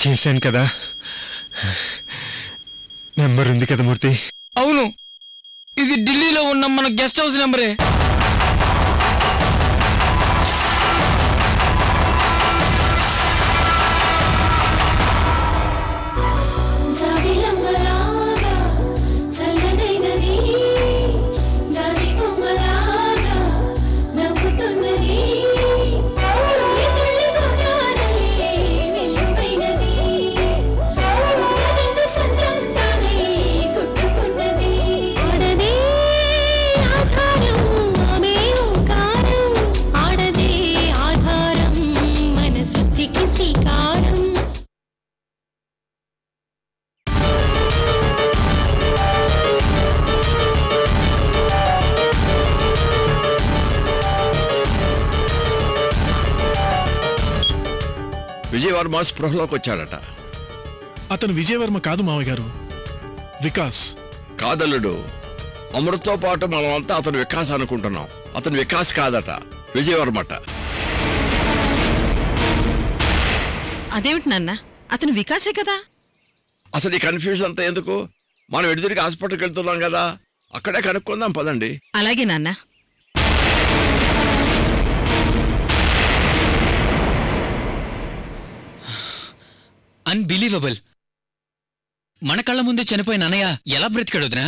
చేశాను కదా. నెంబర్ ఉంది కదా మూర్తి? అవును, ఇది ఢిల్లీలో ఉన్న మన గెస్ట్ హౌస్ నెంబరే. విజయవర్మ స్పృహలోకి వచ్చాడట. అతను విజయవర్మ కాదు మావయ్య గారు, వికాస్. కాదల్లుడు, అమృతతో పాటు మనమంతా అతను వికాస్ అనుకుంటున్నాం. అతను వికాస్ కాదట, విజయవర్మట. అదేమిటి నాన్న, అతను వికాసే కదా. అసలు ఈ కన్ఫ్యూజన్ అంతా ఎందుకు? మనం ఎడిదిరికి హాస్పిటల్కి వెళ్తున్నాం కదా, అక్కడే కనుక్కుందాం పదండి. అలాగే నాన్న. అన్బిలీవబుల్. మన కళ్ళ ముందే చనిపోయిన అన్నయ్య ఎలా బ్రతికాడు వదినా?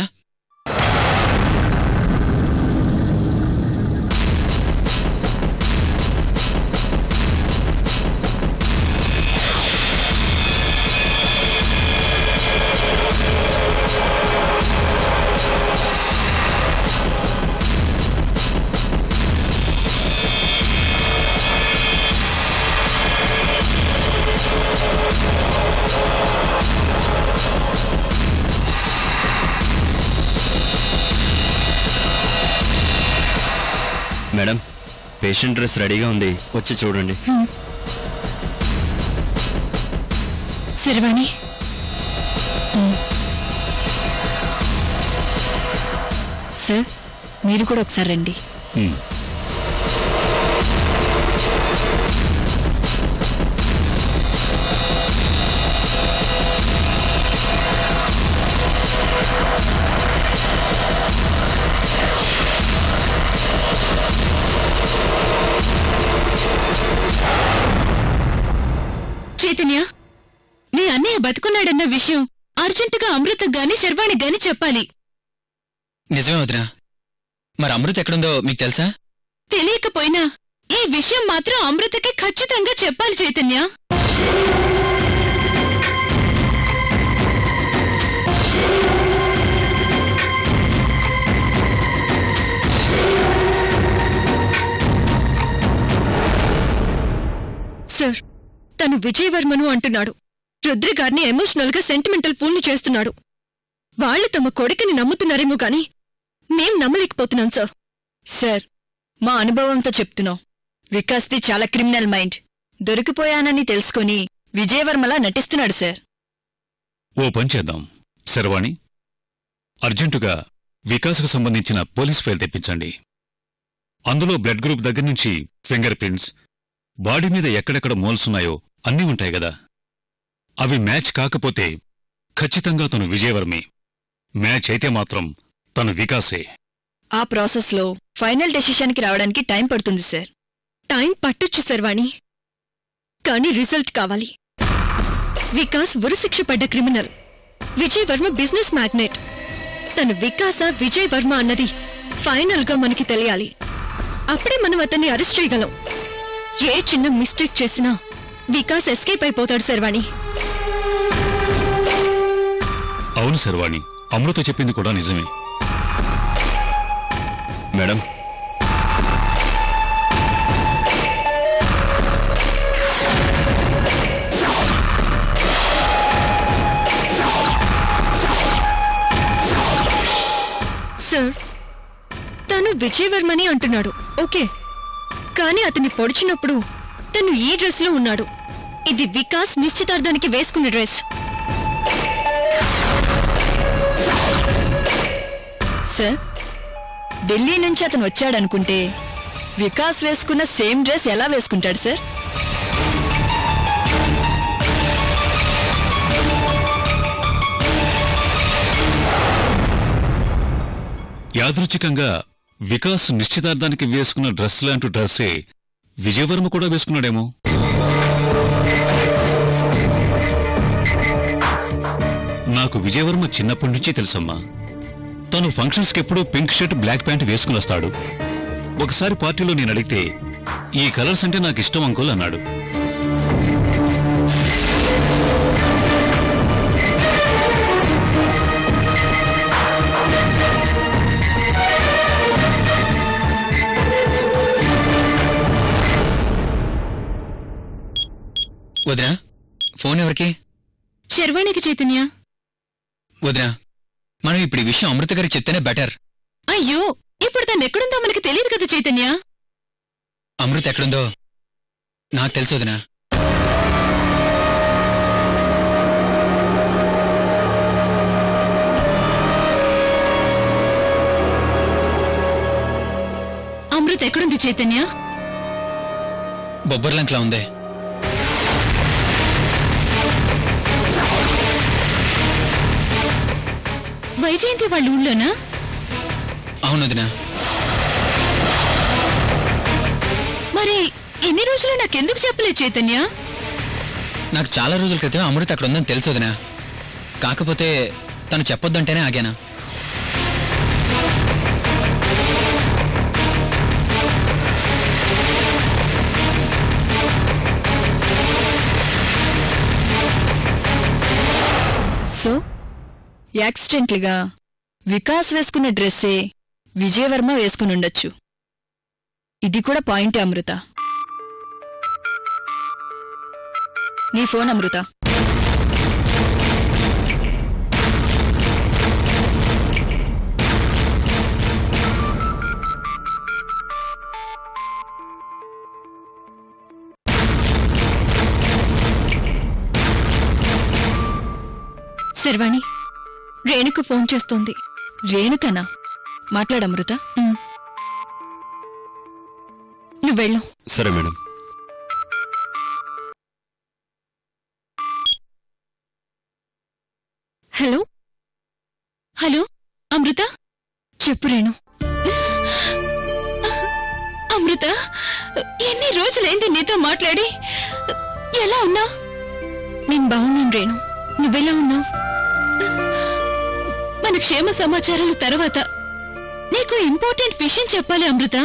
మేడం, పేషెంట్ డ్రెస్ రెడీగా ఉంది, వచ్చి చూడండి. శర్వాణి, సార్ మీరు కూడా ఒకసారి రండి. చైతన్య, నీ అన్నయ్య బతుకున్నాడన్న విషయం అర్జెంటుగా అమృత గాని శర్వాణి గాని చెప్పాలి. నిజమే వదినా. మరి అమృత ఎక్కడుందో మీకు తెలుసా? తెలియకపోయినా ఈ విషయం మాత్రం అమృతకి ఖచ్చితంగా చెప్పాలి చైతన్య. సార్, తను విజయవర్మను అంటున్నాడు. రుద్రగారిని ఎమోషనల్ గా సెంటిమెంటల్ ఫూల్ని చేస్తున్నాడు. వాళ్ళు తమ కొడుకుని నమ్ముతున్నారేమో గాని మేం నమ్మలేకపోతున్నాం సార్. సార్, మా అనుభవంతో చెప్తున్నాం. వికాస్ది చాలా క్రిమినల్ మైండ్. దొరికిపోయానని తెలుసుకొని విజయవర్మలా నటిస్తున్నాడు సార్. ఓ పని చేద్దాం శర్వాణి, అర్జెంటుగా వికాస్కు సంబంధించిన పోలీస్ ఫైల్ తెప్పించండి. అందులో బ్లడ్ గ్రూప్ దగ్గర నుంచి ఫింగర్ ప్రింట్స్, బాడీ మీద ఎక్కడెక్కడ మోల్సున్నాయో అన్నీ ఉంటాయి గదా. అవి మ్యాచ్ కాకపోతే ఖచ్చితంగా తను విజయవర్మే, మ్యాచ్ అయితే మాత్రం తను వికాసే. ఆ ప్రాసెస్లో ఫైనల్ డెసిషన్కి రావడానికి టైం పడుతుంది సార్. టైం పట్టొచ్చు శర్వాణి, కానీ రిజల్ట్ కావాలి. వికాస్ ఉరిశిక్ష పడ్డ క్రిమినల్, విజయవర్మ బిజినెస్ మ్యాగ్నెట్. తను వికాస విజయవర్మ అన్నది ఫైనల్గా మనకి తెలియాలి. అప్పుడే మనం అతన్ని అరెస్ట్ చేయగలం. ఏ చిన్న మిస్టేక్ చేసినా వికాస్ ఎస్కేప్ అయిపోతాడు శర్వాణి. అవును శర్వాణి, అమృత చెప్పింది కూడా నిజమే. మేడం, సార్, తను విజయవర్మని అంటున్నాడు, ఓకే. కానీ అతన్ని పొడిచినప్పుడు తను ఈ డ్రెస్ లో ఉన్నాడు. ఇది వికాస్ నిశ్చితార్థానికి వేసుకున్న డ్రెస్. సార్, ఢిల్లీ నుంచి అతను వచ్చాడనుకుంటే వికాస్ వేసుకున్న సేమ్ డ్రెస్ ఎలా వేసుకుంటాడు సార్? యాదృచ్ఛికంగా వికాస్ నిశ్చితార్థానికి వేసుకున్న డ్రెస్ లాంటి డ్రెస్సే విజయవర్మ కూడా వేసుకున్నాడేమో. నాకు విజయవర్మ చిన్నప్పటి నుంచి తెలుసమ్మా. తను ఫంక్షన్స్కి ఎప్పుడూ పింక్ షర్ట్ బ్లాక్ ప్యాంట్ వేసుకుని వస్తాడు. ఒకసారి పార్టీలో నేను అడిగితే ఈ కలర్స్ అంటే నాకు ఇష్టం అంకుల్ అన్నాడు. వదినా, ఫోన్ ఎవరికి? శర్వాణికి చైతన్య. వదినా, మనం ఇప్పుడు ఈ విషయం అమృత గారికి చెప్తేనే బెటర్. అయ్యో, ఇప్పుడు తను ఎక్కడుందో మనకి తెలియదు కదా చైతన్య. అమృత ఎక్కడుందో నాకు తెలుసు వదినా. అమృత ఎక్కడుంది చైతన్య? బొబ్బర్లంకలా ఉందే. వైజయంతి వాళ్ళ ఊళ్ళోనా? అవును వదినా. మరి ఎన్ని రోజులు నాకెందుకు చెప్పలేదు చైతన్య? నాకు చాలా రోజుల క్రితం అమృత అక్కడ ఉందని తెలుసు వదినా. కాకపోతే తను చెప్పొద్దంటేనే ఆగానా. సో యాక్సిడెంట్లుగా వికాస్ వేసుకున్న డ్రెస్సే విజయవర్మ వేసుకునుండొచ్చు. ఇది కూడా పాయింటే అమృత. నీ ఫోన్ అమృత. శర్వాణి, రేణుకు ఫోన్ చేస్తోంది. రేణుకనా? మాట్లాడమృత. నువ్వెళ్ళు. సరే మేడం. హలో హలో అమృత. చెప్పు రేణు. అమృత, ఎన్ని రోజులైంది నీతో మాట్లాడి. ఎలా ఉన్నా? నేను బాగున్నాను రేణు. నువ్వెలా ఉన్నావు? మన క్షేమ సమాచారాల తర్వాత నీకు ఇంపార్టెంట్ విషయం చెప్పాలి అమృత.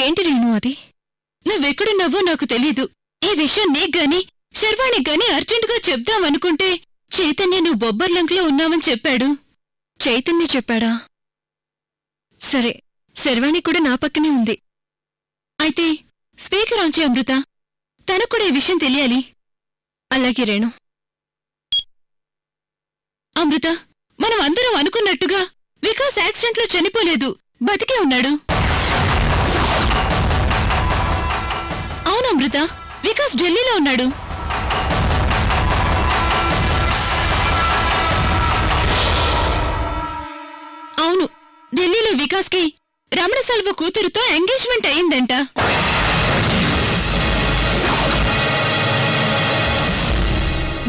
ఏంటి రేణు అది? నువ్వెక్కడున్నావో నాకు తెలీదు. ఈ విషయం నీకు గాని శర్వాణికి గాని అర్జెంటుగా చెప్దామనుకుంటే చైతన్య నువ్వు బొబ్బర్లంకలో ఉన్నావని చెప్పాడు. చైతన్య చెప్పాడా? సరే, శర్వాణి కూడా నా పక్కనే ఉంది. అయితే స్పీకర్ ఆన్ చేయి అమృత. తనకు కూడా ఈ విషయం తెలియాలి. అలాగే రేణు. అమృత, మనం అందరం అనుకున్నట్టుగా వికాస్ యాక్సిడెంట్లో చనిపోలేదు, బతికే ఉన్నాడు. అవును అమృత, వికాస్ ఢిల్లీలో ఉన్నాడు. అవును, ఢిల్లీలో వికాస్కి రమణసల్వ కూతురుతో ఎంగేజ్మెంట్ అయిందంట.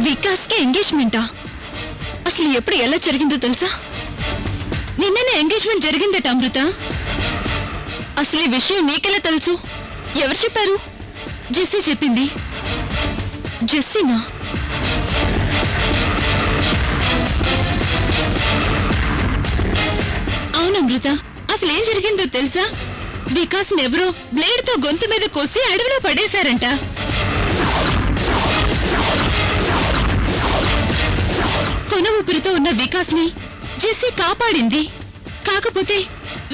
వికాస్కి ఎంగేజ్మెంటా? అసలు ఎప్పుడు ఎలా జరిగిందో తెలుసా? నిన్ననే ఎంగేజ్మెంట్ జరిగిందట అమృత. అసలు ఈ విషయం నీకెలా తెలుసు? ఎవరు చెప్పారు? జెస్సీ చెప్పింది. జెస్సీనా? అవునమృత, అసలు ఏం జరిగిందో తెలుసా? వికాస్ ఎవరో బ్లేడ్ తో గొంతు మీద కోసి అడవిలో పడేశారంట. కొన ఊపిరితో ఉన్న వికాస్ ని జెస్సీ కాపాడింది. కాకపోతే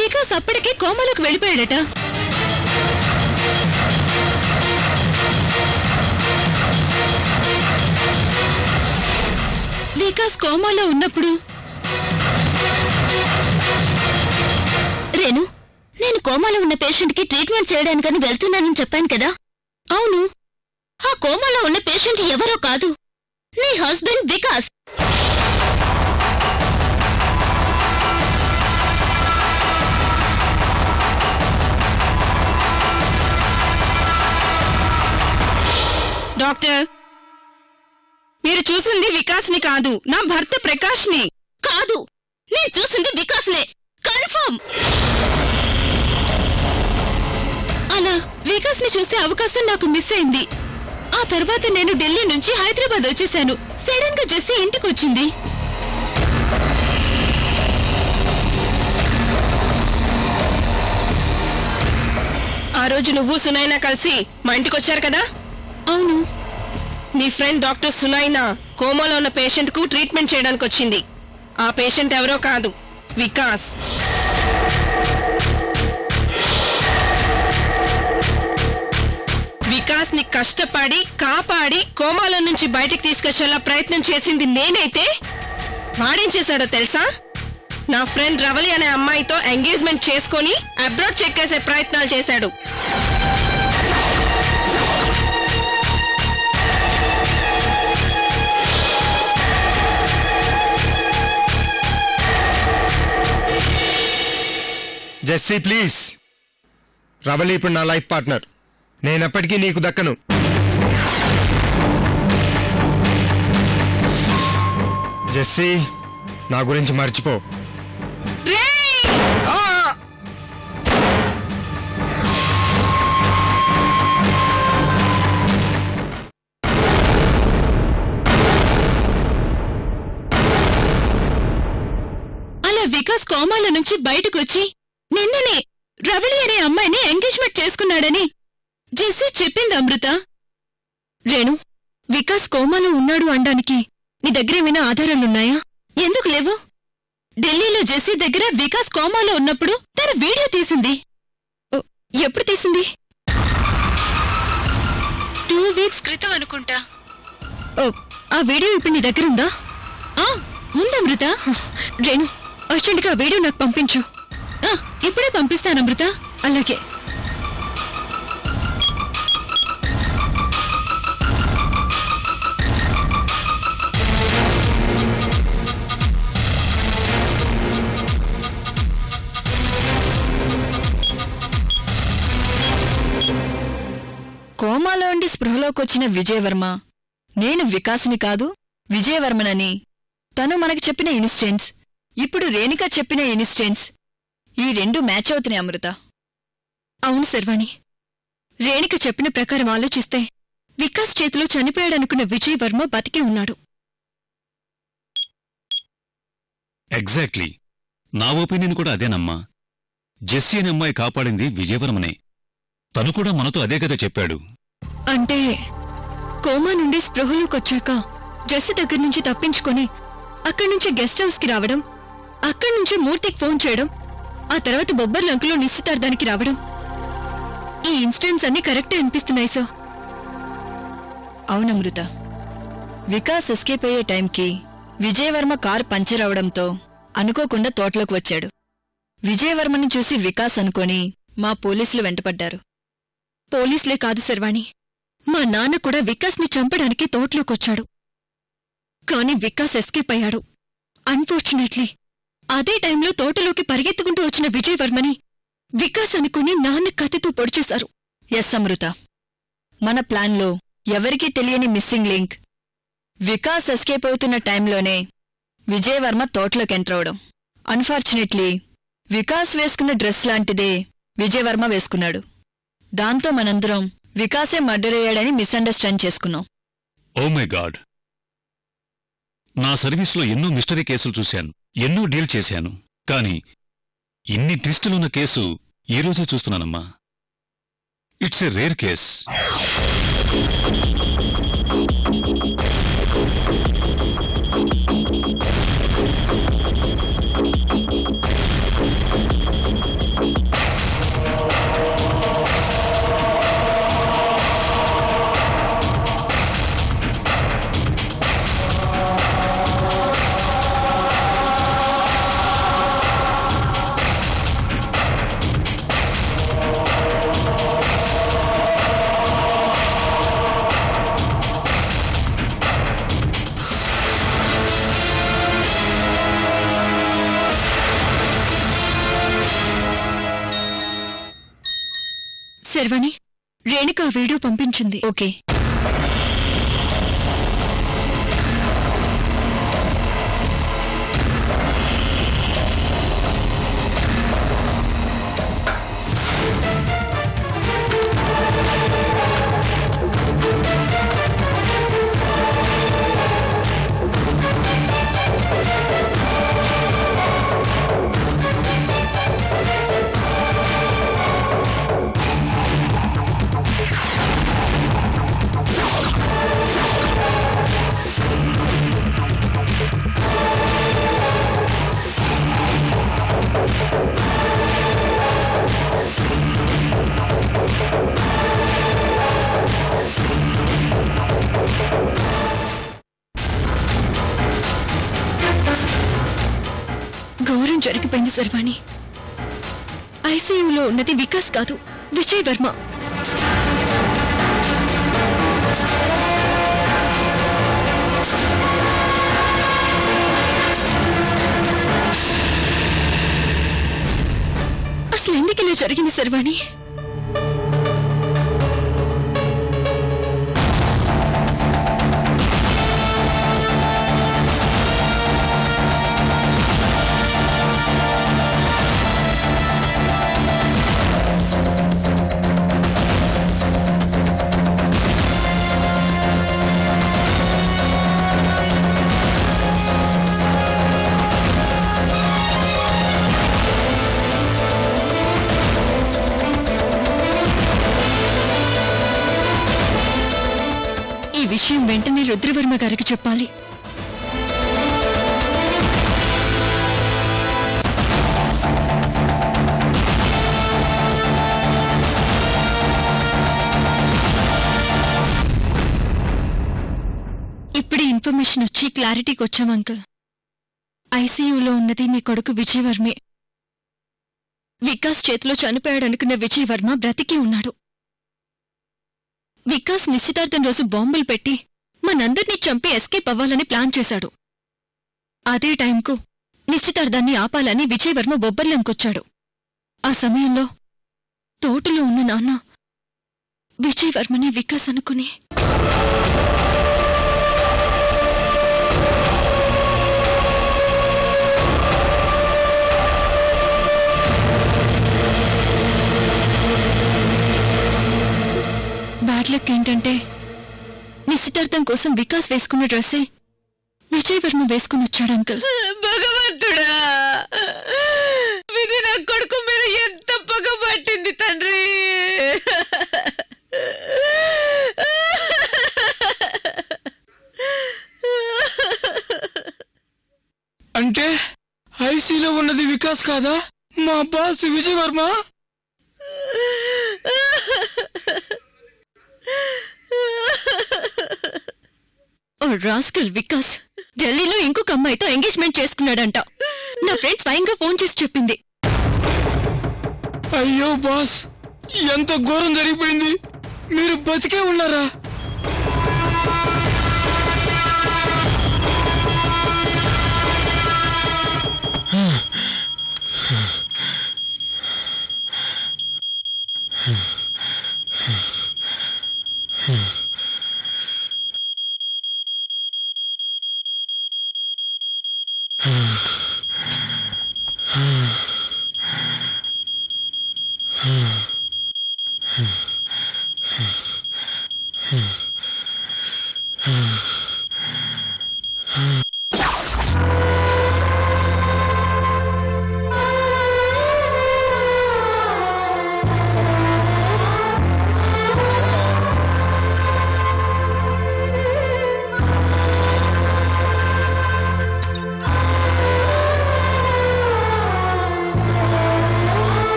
వికాస్ అప్పటికే కోమాలోకి వెళ్ళిపోయాడట. వికాస్ కోమాలో ఉన్నప్పుడు రేణు, నేను కోమాలో ఉన్న పేషెంట్ కి ట్రీట్మెంట్ చేయడానికని వెళ్తున్నానని చెప్పాను కదా. అవును, ఆ కోమాలో ఉన్న పేషెంట్ ఎవరో కాదు, నీ హస్బెండ్ వికాస్. డాక్టర్, మీరు చూసింది వికాస్ని కాదు, నా భర్త ప్రకాష్ని. కాదు, నేను చూసింది వికాస్నే, కన్ఫర్మ్. అలా వికాస్ ని చూసే అవకాశం నాకు మిస్ అయింది. ఆ తర్వాత నేను ఢిల్లీ నుంచి హైదరాబాద్ వచ్చేసాను. సడన్ గా జెస్సీ ఇంటికి వచ్చింది. ఆ రోజు నువ్వు సునైనా కలిసి మా ఇంటికి వచ్చారు కదా? అవును. నీ ఫ్రెండ్ డాక్టర్ సునైనా కోమాలో ఉన్న పేషెంట్ కు ట్రీట్మెంట్ చేయడానికి వచ్చింది. ఆ పేషెంట్ ఎవరో కాదు, వికాస్. వికాస్ ని కష్టపడి కాపాడి కోమాలో నుంచి బయటికి తీసుకొచ్చేలా ప్రయత్నం చేసింది నేనైతే వాడేం చేశాడో తెలుసా? నా ఫ్రెండ్ రవలి అనే అమ్మాయితో ఎంగేజ్మెంట్ చేసుకొని అబ్రాడ్ చెక్కేసే ప్రయత్నాలు చేశాడు. జెస్సీ ప్లీజ్, రవలి ఇప్పుడు నా లైఫ్ పార్ట్నర్. నేనెప్పటికీ నీకు దక్కను. జెస్సీ, నా గురించి మర్చిపో. అలా వికాస్ కోమాల నుంచి బయటకొచ్చి నిన్ననే రవళి అనే అమ్మాయిని ఎంగేజ్మెంట్ చేసుకున్నాడని జెస్సీ చెప్పింది అమృత. రేణు, వికాస్ కోమాలో ఉన్నాడు అనడానికి నీ దగ్గర ఏమైనా ఆధారాలున్నాయా? ఎందుకు లేవు? ఢిల్లీలో జెస్సీ దగ్గర వికాస్ కోమాలో ఉన్నప్పుడు తన వీడియో తీసింది. ఎప్పుడు తీసింది? 2 వీక్స్ క్రితం అనుకుంటా. ఆ వీడియో ఇప్పుడు నీ దగ్గరుందా? ఉందమృత. రేణు, అర్జెంట్గా ఆ వీడియో నాకు పంపించు. ఇప్పుడే పంపిస్తాను అమృత. అలాగే. కోమాలో ఉండి స్పృహలోకొచ్చిన విజయవర్మ నేను వికాస్ని కాదు విజయవర్మనని తను మనకి చెప్పిన ఇన్సిడెంట్స్, ఇప్పుడు రేణుక చెప్పిన ఇన్సిడెంట్స్, ఈ 2 మ్యాచ్ అవుతున్నాయి అమృత. అవును శర్వాణి, రేణుక చెప్పిన ప్రకారం ఆలోచిస్తే వికాస్ చేతిలో చనిపోయాడనుకున్న విజయవర్మ బతికే ఉన్నాడు. ఎగ్జాక్ట్లీ, నా ఒపీనియన్ కూడా అదేనమ్మా. జెస్సీ అనే అమ్మాయి కాపాడింది విజయవర్మనే. తను కూడా మనతో అదే కదా చెప్పాడు. అంటే కోమా నుండి స్పృహలోకొచ్చాక జెస్సీ దగ్గర నుంచి తప్పించుకొని అక్కడి నుంచి గెస్ట్ హౌస్ కి రావడం, అక్కడి నుంచి మూర్తికి ఫోన్ చేయడం, ఆ తర్వాత బొబ్బర్లంకలో నిశ్చితార్థానికి రావడం, ఈ ఇన్సిడెంట్స్ అన్ని కరెక్టే అనిపిస్తున్నాయి సో. అవునమృత, వికాస్ ఎస్కేప్ అయ్యే టైంకి విజయవర్మ కారు పంచర్ అవడంతో అనుకోకుండా తోటలోకి వచ్చాడు. విజయవర్మని చూసి వికాస్ అనుకొని మా పోలీసులు వెంటపడ్డారు. పోలీసులే కాదు శర్వాణి, మా నాన్న కూడా వికాస్ని చంపడానికి తోటలోకొచ్చాడు. కాని వికాస్ ఎస్కేప్ అయ్యాడు. అన్ఫార్చునేట్లీ అదే టైంలో తోటలోకి పరిగెత్తుకుంటూ వచ్చిన విజయవర్మని వికాస్ అనుకుని నాన్న కత్తితో పొడిచేశారు. ఎస్ అమృత, మన ప్లాన్లో ఎవరికీ తెలియని మిస్సింగ్ లింక్ వికాస్ ఎస్కేప్ అవుతున్న టైంలోనే విజయవర్మ తోటలోకి ఎంటర్ అవడం. అన్ఫార్చునేట్లీ వికాస్ వేసుకున్న డ్రెస్ లాంటిదే విజయవర్మ వేసుకున్నాడు. దాంతో మనందరం వికాసే మర్డర్ అయ్యాడని మిస్అండర్స్టాండ్ చేసుకున్నాం. ఓ మై గాడ్, నా సర్వీస్లో ఎన్నో మిస్టరీ కేసులు చూశాను, ఎన్నో డీల్ చేశాను. కానీ ఇన్ని ట్విస్టులున్న కేసు ఈరోజే చూస్తున్నానమ్మా. It's a rare case. Sharvani, Renuka ఆ వీడియో పంపించింది. ఓకే. జరిగిపోయింది శర్వాణి. ఐసీయూలో ఉన్నది వికాస్ కాదు, విజయ్ వర్మ. అసలు ఎందుకు ఇలా జరిగింది శర్వాణి? ఈ విషయం వెంటనే రుద్రవర్మ గారికి చెప్పాలి. ఇప్పుడే ఇన్ఫర్మేషన్ వచ్చి క్లారిటీకి వచ్చాం అంకుల్. ఐసీయూలో ఉన్నది మీ కొడుకు విజయ్ వర్మే. వికాస్ చేతిలో చనిపోయాడనుకున్న విజయ్ వర్మ బ్రతికే ఉన్నాడు. వికాస్ నిశ్చితార్థం రోజు బాంబులు పెట్టి మనందర్నీ చంపి ఎస్కేప్ అవ్వాలని ప్లాన్ చేశాడు. అదే టైంకు నిశ్చితార్థాన్ని ఆపాలని విజయ్ వర్మ బొబ్బర్లంకొచ్చాడు. ఆ సమయంలో తోటలో ఉన్న నాన్న విజయ్ వర్మని వికాస్ అనుకుని బ్యాడ్ లక్ ఏంటంటే నిశ్చితార్థం కోసం వికాస్ వేసుకున్న డ్రెస్సే విజయ్ వర్మ వేసుకుని వచ్చాడు అంకుల్. భగవంతుడా, విధి నా కొడుకు మీద ఎంత పగ పట్టింది తండ్రి. అంటే ఐసీలో ఉన్నది వికాస్ కాదా, మా బాస్ విజయ్ వర్మ? ఓ రాస్కల్ వికాస్ ఢిల్లీలో ఇంకొక అమ్మాయితో ఎంగేజ్మెంట్ చేసుకున్నాడంట. నా ఫ్రెండ్ స్వయంగా ఫోన్ చేసి చెప్పింది. అయ్యో బాస్, ఎంత ఘోరం జరిగిపోయింది. మీరు బతికే ఉన్నారా?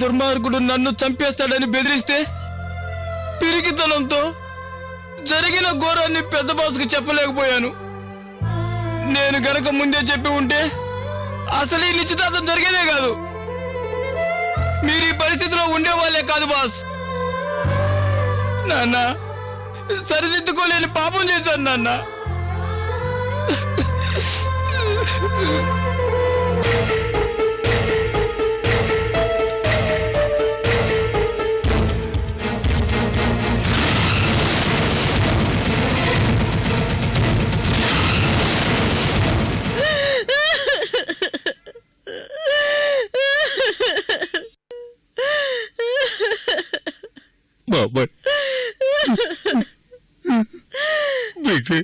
దుర్మార్గుడు నన్ను చంపేస్తాడని బెదిరిస్తే పిరికితనంతో జరిగిన ఘోరాన్ని పెద్ద బాసుకు చెప్పలేకపోయాను. నేను గనక ముందే చెప్పి ఉంటే అసలు ఈ నిశ్చితార్థం జరిగేదే కాదు. మీరు ఈ పరిస్థితిలో ఉండేవాళ్లే కాదు బాస్. నాన్న, సరిదిద్దుకోలేని పాపం చేశాను నాన్న. బాబాయ్, విజయ్,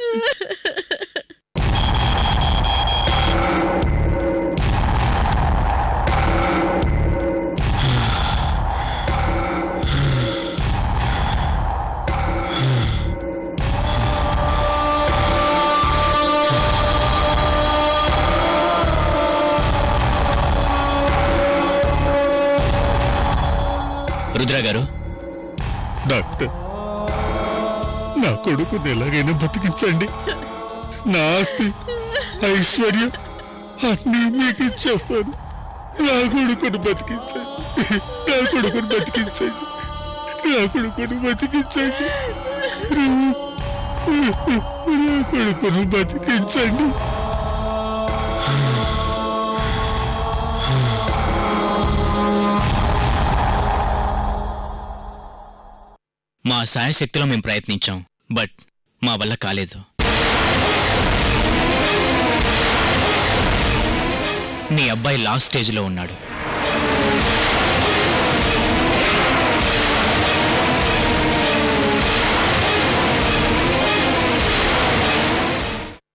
రుద్ర గారు, డాక్టర్, నా కొడుకుని ఎలాగైనా బతికించండి. నా ఆస్తి, ఐశ్వర్యం అన్నీ మీకు ఇచ్చేస్తాను. నా కొడుకును బతికించండి, నా కొడుకును బతికించండి, నా కొడుకును బతికించండి, నా కొడుకును బతికించండి. మా సాయశక్తిలో మేము ప్రయత్నించాం, బట్ మా వల్ల కాలేదు. మీ అబ్బాయి లాస్ట్ స్టేజ్లో ఉన్నాడు.